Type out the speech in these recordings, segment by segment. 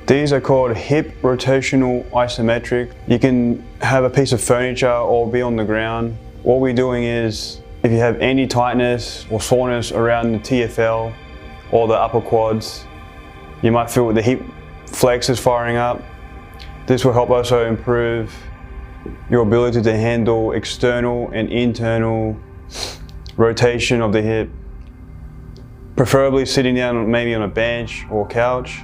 These are called hip rotational isometric. You can have a piece of furniture or be on the ground. What we're doing is, if you have any tightness or soreness around the TFL or the upper quads, you might feel the hip flexors firing up. This will help also improve your ability to handle external and internal rotation of the hip. Preferably sitting down maybe on a bench or couch.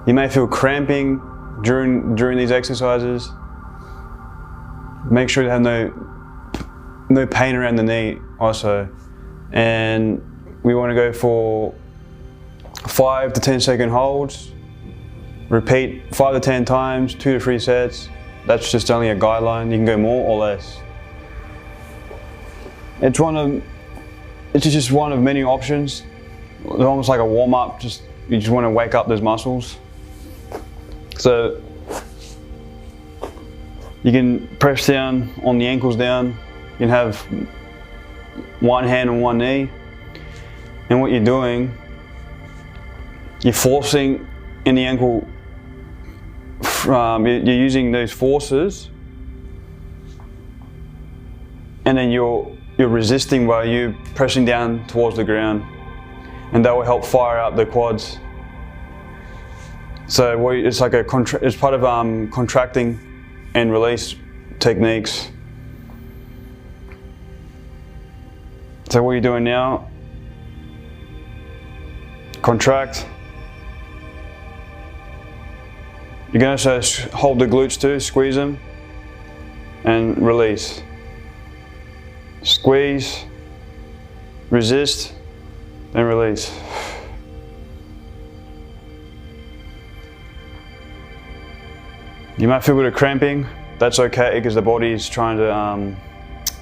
You may feel cramping during these exercises. Make sure you have no pain around the knee also. And we want to go for 5 to 10 second holds. Repeat 5 to 10 times, 2 to 3 sets. That's just only a guideline. You can go more or less. It's just one of many options. It's almost like a warm-up. You just want to wake up those muscles. So you can press down on the ankles down. You can have one hand on one knee. And what you're doing, you're forcing in the ankle, you're using those forces, and then you're resisting while you're pressing down towards the ground. And that will help fire up the quads. So it's like it's part of contracting and release techniques. So what you're doing now, contract. You're going to also hold the glutes too, squeeze them, and release. Squeeze, resist, then release. You might feel a bit of cramping. That's okay, because the body is trying to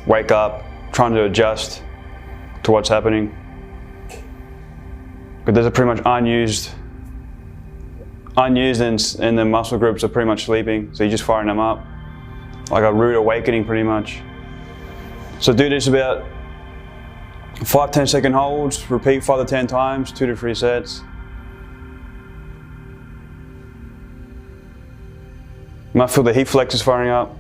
wake up, trying to adjust to what's happening. But those are pretty much unused and the muscle groups are pretty much sleeping, so you're just firing them up. Like a rude awakening pretty much. So do this about 5-10 second holds, repeat 5 to 10 times, 2 to 3 sets. You might feel the hip flexors firing up.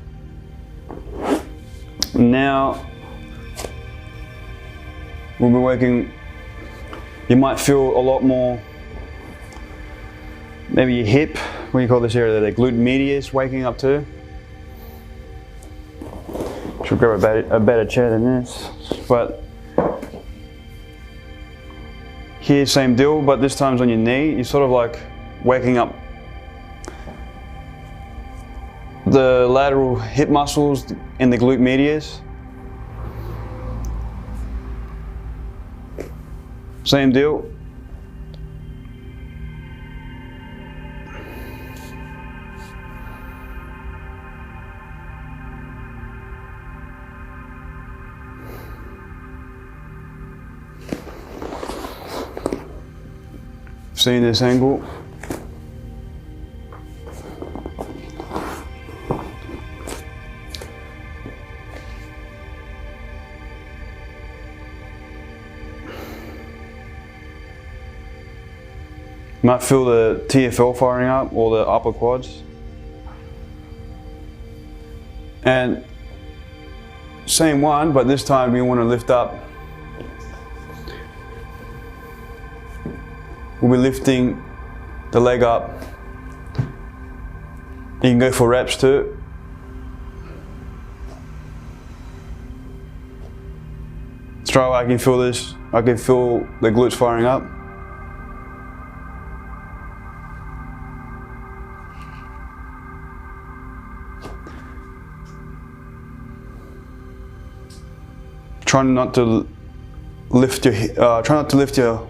Now, we'll be working, you might feel a lot more, maybe your hip, what do you call this area, the glute medius waking up too. Should grab a better chair than this. But here, same deal, but this time's on your knee. You're sort of like waking up the lateral hip muscles and the glute medius. Same deal. Seeing this angle. You might feel the TFL firing up or the upper quads. And same one, but this time we want to lift up. We'll be lifting the leg up. You can go for reps too. Straight away I can feel this. I can feel the glutes firing up. Try not to lift your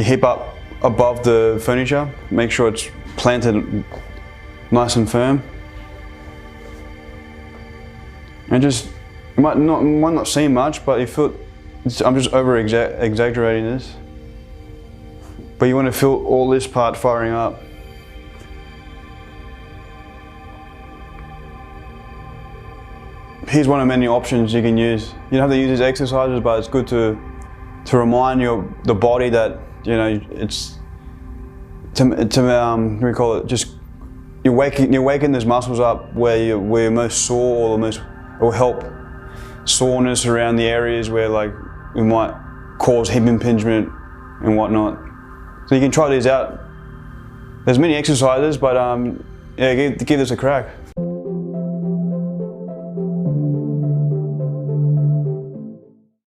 hip up above the furniture. Make sure it's planted nice and firm. And just, you might not seem much, but you feel, I'm just exaggerating this. But you want to feel all this part firing up. Here's one of many options you can use. You don't have to use these exercises, but it's good to remind the body that, you know, what do we call it? Just you're waking those muscles up where you're most sore, or it will help soreness around the areas where like we might cause hip impingement and whatnot. So you can try these out. There's many exercises, but yeah, give this a crack.